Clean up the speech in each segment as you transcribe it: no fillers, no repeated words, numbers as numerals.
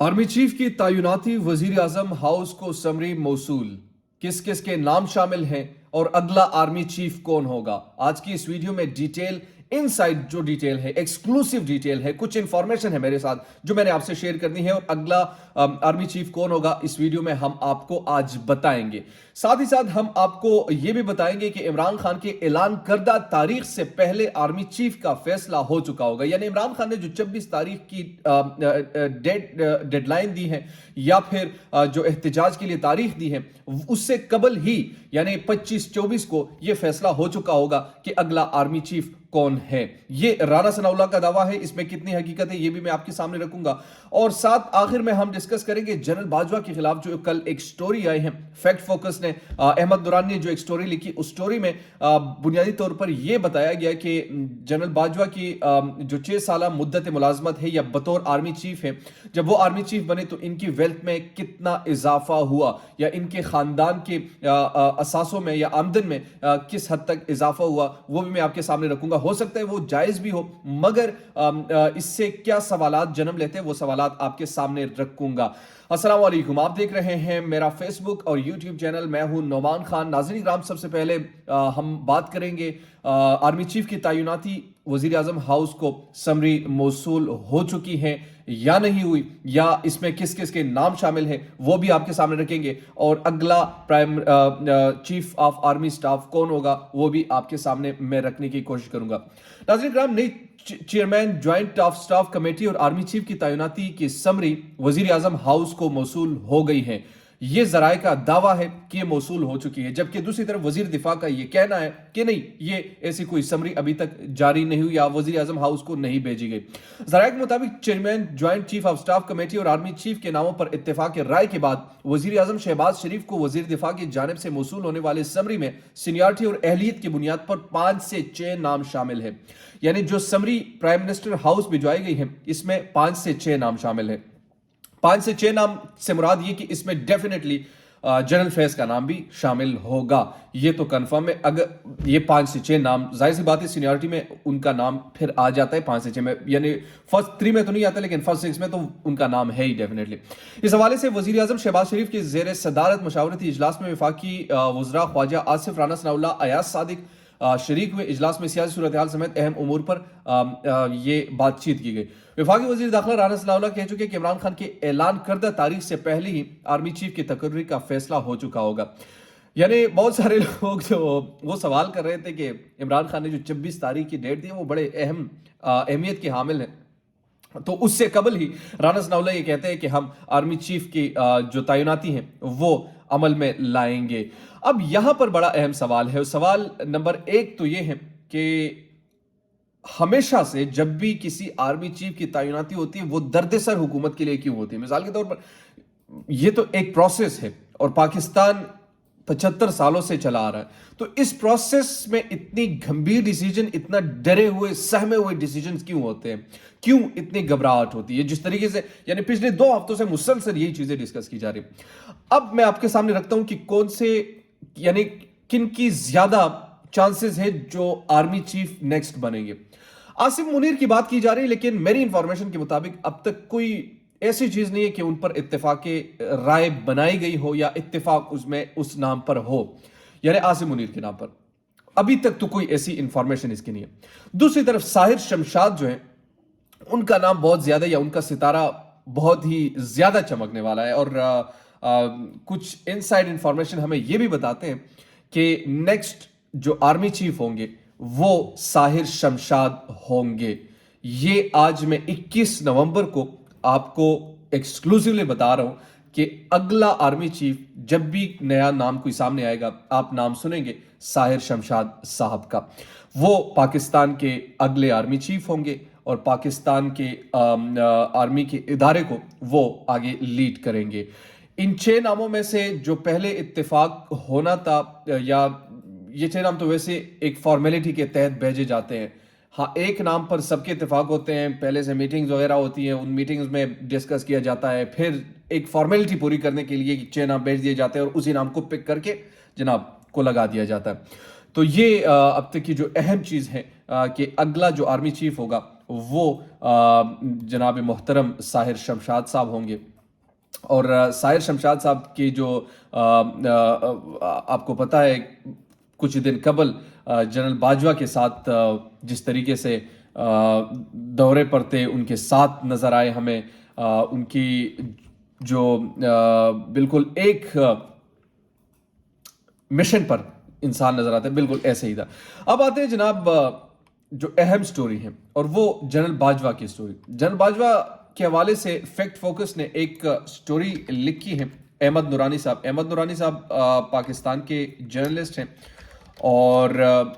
Army chief की तैनाती वजीर आजम हाउस को समरी मौसूल। किस किस के नाम शामिल हैं और अगला आर्मी चीफ कौन होगा, आज की इस वीडियो में डिटेल इनसाइड जो डिटेल है, एक्सक्लूसिव डिटेल है, कुछ इंफॉर्मेशन है मेरे साथ जो मैंने आपसे शेयर करनी है और अगला आर्मी चीफ कौन होगा इस वीडियो में हम आपको आज बताएंगे। साथ ही साथ हम आपको यह भी बताएंगे कि इमरान खान के ऐलान करदा तारीख से पहले आर्मी चीफ का फैसला हो चुका होगा। यानी इमरान खान ने जो 26 तारीख की डेडलाइन दी है या फिर जो एहतजाज के लिए तारीख दी है, उससे कबल ही यानी 25-24 को यह फैसला हो चुका होगा कि अगला आर्मी चीफ कौन है। ये राणा सनाउल्लाह का दावा है, इसमें कितनी हकीकत है ये भी मैं आपके सामने रखूंगा। और साथ आखिर में हम डिस्कस करेंगे जनरल बाजवा के खिलाफ जो कल एक स्टोरी आई है, फैक्ट फोकस ने अहमद दुरानी ने जो एक स्टोरी लिखी, उस स्टोरी में बुनियादी तौर पर यह बताया गया कि जनरल बाजवा की जो 6 साल मुद्दत मुलाजमत है या बतौर आर्मी चीफ है, जब वो आर्मी चीफ बने तो इनकी वेल्थ में कितना इजाफा हुआ या इनके खानदान के असासों में या आमदन में किस हद तक इजाफा हुआ, वो भी मैं आपके सामने रखूंगा। हो सकता है वो जायज भी हो, मगर इससे क्या सवालात जन्म लेते हैं वो सवालात आपके सामने रखूंगा। अस्सलाम वालेकुम, आप देख रहे हैं मेरा फेसबुक और यूट्यूब चैनल, मैं हूं नौमान खान। नाज़रीन इकराम, सबसे पहले हम बात करेंगे आर्मी चीफ की तैनाती वजीर आजम हाउस को समरी मौसूल हो चुकी है या नहीं हुई, या इसमें किस किस के नाम शामिल हैं वो भी आपके सामने रखेंगे, और अगला prime chief of army staff कौन होगा वो भी आपके सामने मैं रखने की कोशिश करूंगा। नाज़रीन इकराम, नई chairman joint of staff committee और आर्मी चीफ की तैनाती की समरी वजीर आजम हाउस को मौसूल हो गई है। यह जराए का दावा है कि यह मौसूल हो चुकी है, जबकि दूसरी तरफ वजीर दिफा का यह कहना है कि नहीं, ये ऐसी कोई समरी अभी तक जारी नहीं हुई या वजीर आजम हाउस को नहीं भेजी गई। जराए के मुताबिक chairman joint chief of staff committee और आर्मी चीफ के नामों पर इत्तेफाक राय के बाद वजीर आजम शहबाज शरीफ को वजीर दिफा की जानिब से मौसूल होने वाले समरी में सीनियरिटी और अहलियत की बुनियाद पर 5 से 6 नाम शामिल है। यानी जो समरी प्राइम मिनिस्टर हाउस भिजवाई गई है इसमें 5 से 6 नाम शामिल है। 5 से 6 नाम से मुराद ये कि इसमें डेफिनेटली जनरल फैज का नाम भी शामिल होगा, ये तो कंफर्म है। अगर ये 5 से 6 नाम, जाहिर सी बात है सीनियरिटी में उनका नाम फिर आ जाता है 5 से 6 में, यानी फर्स्ट 3 में तो नहीं आता लेकिन फर्स्ट 6 में तो उनका नाम है ही डेफिनेटली। इस हवाले से वजीर आजम शहबाज शरीफ के जेर सदारत मशावरती इजलास में वफाकी वज़रा ख्वाजा आसिफ राना सनाउल्लाह अयाज सादिक शरीक हुए। इजलास में सियासी सूरत हाल समेत अहम उमूर पर ये बातचीत की गई। वफाकी वजीर दाखिला राना सनाउल्लाह कह चुके कि इमरान खान के ऐलान करदा तारीख से पहले ही आर्मी चीफ की तकर्री का फैसला हो चुका होगा। यानी बहुत सारे लोग जो वो सवाल कर रहे थे कि इमरान खान ने जो 26 तारीख की डेट दी है वो बड़े अहमियत के हामिल हैं, तो उससे कबल ही राना सनाउल्लाह ये कहते हैं कि हम आर्मी चीफ की जो तैनाती है वो अमल में लाएंगे। अब यहां पर बड़ा अहम सवाल है। सवाल नंबर 1 तो ये है कि हमेशा से जब भी किसी आर्मी चीफ की तैनाती होती है वो दर्द-ए-सर हुकूमत के लिए क्यों होती है? मिसाल के तौर पर ये तो एक प्रोसेस है और पाकिस्तान 75 सालों से चला आ रहा है, तो इस प्रोसेस में इतनी गंभीर डिसीजन, इतना डरे हुए सहमे हुए डिसीजन क्यों होते हैं, क्यों इतनी घबराहट होती है? जिस तरीके से यानी पिछले 2 हफ्तों से मुसलसल यही चीजें डिस्कस की जा रही है। अब मैं आपके सामने रखता हूं कि कौन से यानी किन की ज्यादा चांसेस है जो आर्मी चीफ नेक्स्ट बनेंगे। आसिम मुनीर की बात की जा रही है, लेकिन मेरी इंफॉर्मेशन के मुताबिक अब तक कोई ऐसी चीज नहीं है कि उन पर इत्तेफाक राय बनाई गई हो या इत्तेफाक उसमें उस नाम पर हो, यानी आसिम मुनीर के नाम पर अभी तक तो कोई ऐसी इंफॉर्मेशन इसकी नहीं है। दूसरी तरफ साहिर शमशाद जो है उनका नाम बहुत ज्यादा, या उनका सितारा बहुत ही ज्यादा चमकने वाला है, और कुछ इनसाइड इंफॉर्मेशन हमें यह भी बताते हैं कि नेक्स्ट जो आर्मी चीफ होंगे वो साहिर शमशाद होंगे। ये आज मैं 21 नवंबर को आपको एक्सक्लूसिवली बता रहा हूं कि अगला आर्मी चीफ जब भी नया नाम कोई सामने आएगा, आप नाम सुनेंगे साहिर शमशाद साहब का, वो पाकिस्तान के अगले आर्मी चीफ होंगे और पाकिस्तान के आर्मी के इदारे को वो आगे लीड करेंगे। इन 6 नामों में से जो पहले इत्तेफाक होना था, या ये 6 नाम तो वैसे एक फॉर्मेलिटी के तहत भेजे जाते हैं। हाँ, एक नाम पर सबके इत्तेफाक होते हैं, पहले से मीटिंग्स वगैरह होती हैं, उन मीटिंग्स में डिस्कस किया जाता है, फिर एक फॉर्मेलिटी पूरी करने के लिए 6 नाम भेज दिए जाते हैं और उसी नाम को पिक करके जनाब को लगा दिया जाता है। तो ये अब तक की जो अहम चीज़ है कि अगला जो आर्मी चीफ होगा وہ جناب محترم ساحر شمشاد صاحب ہوں گے. اور ساحر شمشاد صاحب کی جو آپ کو پتہ ہے کچھ دن قبل جنرل باجوہ کے ساتھ جس طریقے سے دورے پر تھے, ان کے ساتھ نظر آئے ہمیں, ان کی جو بالکل ایک مشن پر انسان نظر آتا ہے, بالکل ایسے ہی تھا. اب آتے ہیں جناب جو اہم سٹوری ہے, اور وہ جنرل باجوہ کی سٹوری. جنرل باجوہ کے حوالے سے فیکٹ فوکس نے ایک سٹوری لکھی ہے. احمد نورانی صاحب پاکستان کے جرنلسٹ ہیں, اور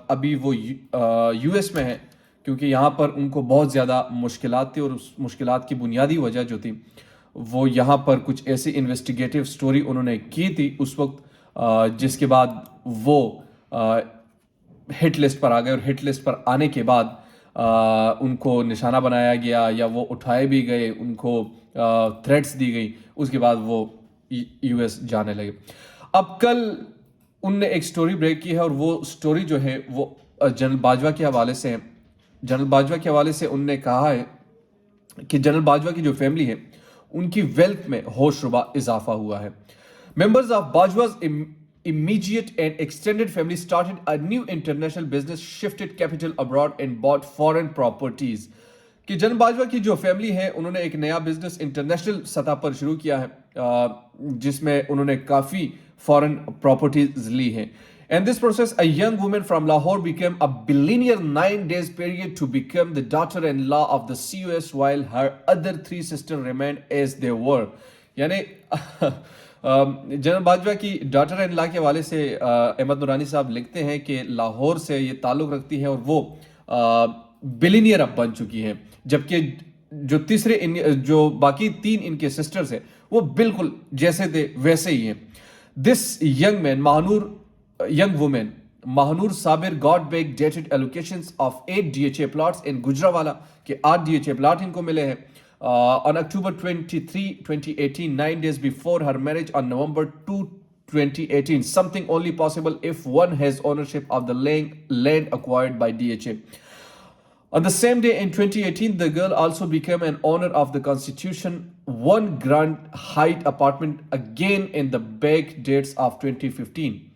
ابھی وہ یو ایس میں ہیں, کیونکہ یہاں پر ان کو بہت زیادہ مشکلات تھی, اور اس مشکلات کی بنیادی وجہ جو تھی وہ یہاں پر کچھ ایسی انویسٹیگیٹو سٹوری انہوں نے کی تھی اس وقت, جس کے بعد وہ ہٹ لسٹ پر آ گئے, اور ہٹ لسٹ پر آنے کے بعد ان کو نشانہ بنایا گیا, یا وہ اٹھائے بھی گئے, ان کو تھریٹس دی گئی, اس کے بعد وہ یو ایس جانے لگے. اب کل ان نے ایک سٹوری بریک کی ہے, اور وہ سٹوری جو ہے وہ جنرل باجوہ کے حوالے سے ہے. جنرل باجوہ کے حوالے سے ان نے کہا ہے کہ جنرل باجوہ کی جو فیملی ہے ان کی ویلتھ میں ہوش ربا اضافہ ہوا ہے. Members of Bajwa's immediate and extended family started a new international business, shifted capital abroad and bought foreign properties. کہ جنرل باجوہ کی جو فیملی ہے انہوں نے ایک نیا بزنس انٹرنیشنل سطح پر شروع کیا ہے, جس میں انہوں نے کافی فورن پراپرٹیز لی ہیں. In this process, a young woman from Lahore became a billionaire 9 days period to become the daughter-in-law of the COS, while her other 3 sisters remained as they were. یعنی جنرل باجوہ کی ڈاٹر ان لا کے حوالے سے احمد نورانی صاحب لکھتے ہیں کہ لاہور سے یہ تعلق رکھتی ہے, اور وہ بلینئر اب بن چکی ہیں, جبکہ جو باقی 3 ان کے سسٹرز ہیں وہ بالکل جیسے تھے ویسے ہی ہیں. دس young woman Mahnoor Sabir got back dated allocations of 8 DHA plots in Gujranwala, کہ 8 DHA پلاٹ ان کو ملے ہیں on October 23, 2018, 9 days before her marriage on November 2, 2018, something only possible if one has ownership of the land acquired by DHA. On the same day in 2018, the girl also became an owner of the Constitution 1 Grand Height apartment, again in the back dates of 2015.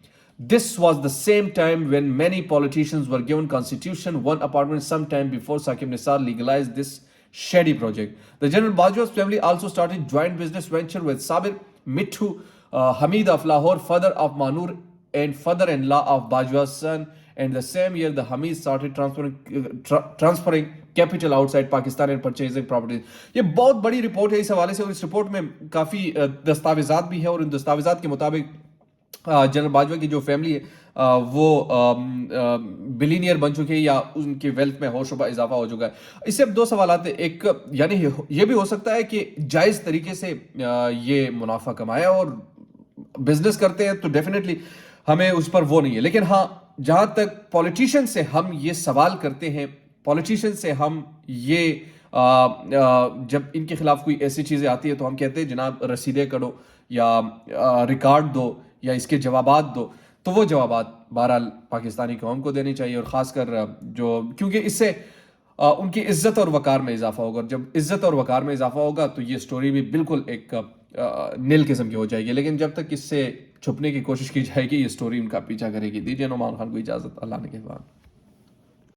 This was the same time when many politicians were given Constitution 1 apartment sometime before Saqib Nisar legalized this shady project. The General Bajwa's family also started joint business venture with Sabir Mithu Hamid of Lahore, father of Manur and father-in-law of Bajwa's son. And the same year, the Hamid started transferring capital outside Pakistan and purchasing properties. یہ بہت بڑی report ہے اس حوالے سے, اور اس report میں کافی دستاویزات بھی ہیں, اور ان دستاویزات کے مطابق جنرل باجوہ کی جو فیملی ہے وہ بلینئر بن چکی ہے, یا ان کی ویلتھ میں ہوش ربا اضافہ ہو چکا ہے. اس سے اب 2 سوالات ہیں. ایک یعنی یہ بھی ہو سکتا ہے کہ جائز طریقے سے یہ منافع کمایا اور بزنس کرتے ہیں, تو ڈیفینیٹلی ہمیں اس پر وہ نہیں ہے. لیکن ہاں, جہاں تک پولیٹیشین سے ہم یہ سوال کرتے ہیں, پولیٹیشین سے ہم یہ جب ان کے خلاف کوئی ایسی چیزیں آتی ہے تو ہم کہتے ہیں جناب رسیدیں کرو, یا ریکارڈ دو, یا اس کے جوابات دو. تو وہ جوابات بہرحال پاکستانی قوم کو دینی چاہیے, اور خاص کر جو, کیونکہ اس سے ان کی عزت اور وقار میں اضافہ ہوگا. اور جب عزت اور وقار میں اضافہ ہوگا تو یہ سٹوری بھی بالکل ایک نیل قسم کی ہو جائے گی. لیکن جب تک اس سے چھپنے کی کوشش کی جائے گی, یہ سٹوری ان کا پیچھا کرے گی. دیجیے نعمان خان کو اجازت, اللہ نے کہا.